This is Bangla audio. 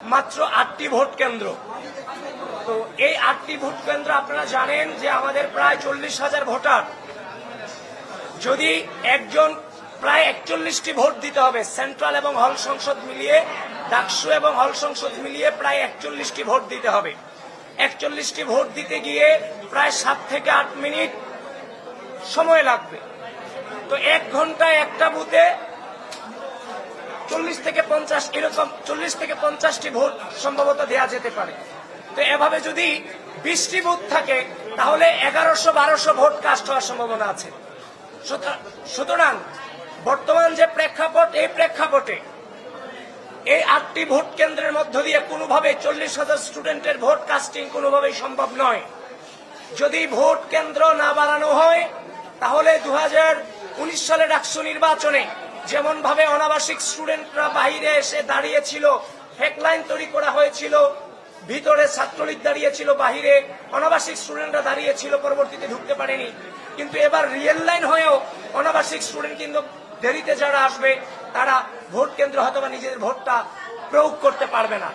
মাত্র 8টি ভোট কেন্দ্র। তো এই 8টি ভোট কেন্দ্র আপনারা জানেন যে আমাদের প্রায় 40,000 ভোটার। যদি একজন প্রায় 41টি ভোট দিতে হবে, সেন্ট্রাল এবং হল সংসদ মিলিয়ে, ডাকসু এবং হল সংসদ মিলিয়ে প্রায় 41টি ভোট দিতে হবে। 41টি ভোট দিতে গিয়ে প্রায় 7 থেকে 8 মিনিট সময় লাগবে। তো 1 ঘন্টায় একটা বুথে 40 থেকে 50 এরকম 40 থেকে 50টি ভোট সম্ভবত দেওয়া যেতে পারে। তো এভাবে যদি 20টি বুথ থাকে তাহলে 1100-1200 ভোট কাস্ট হওয়ার সম্ভাবনা আছে। সুতরাং বর্তমান যে প্রেক্ষাপট, এই প্রেক্ষাপটে এই 8টি ভোট কেন্দ্রের মধ্য দিয়ে কোনোভাবে 40,000 স্টুডেন্টের ভোট কাস্টিং কোনোভাবেই সম্ভব নয়। যদি ভোট কেন্দ্র না বাড়ানো হয় তাহলে 2019 সালে ডাকসু নির্বাচনে যেমন ভাবে অনাবাসিক স্টুডেন্টরা বাইরে এসে দাঁড়িয়েছিল, হেডলাইন তৈরি করা হয়েছিল, ভিতরে ছাত্রলীগ দাঁড়িয়েছিল, বাহিরে অনাবাসিক স্টুডেন্টরা দাঁড়িয়েছিল, পরবর্তীতে ঢুকতে পারেনি। কিন্তু এবার রিয়েল লাইন হয়েও অনাবাসিক স্টুডেন্ট কিন্তু দেরিতে যারা আসবে তারা ভোট কেন্দ্র হয়তো বা নিজেদের ভোটটা প্রয়োগ করতে পারবে না।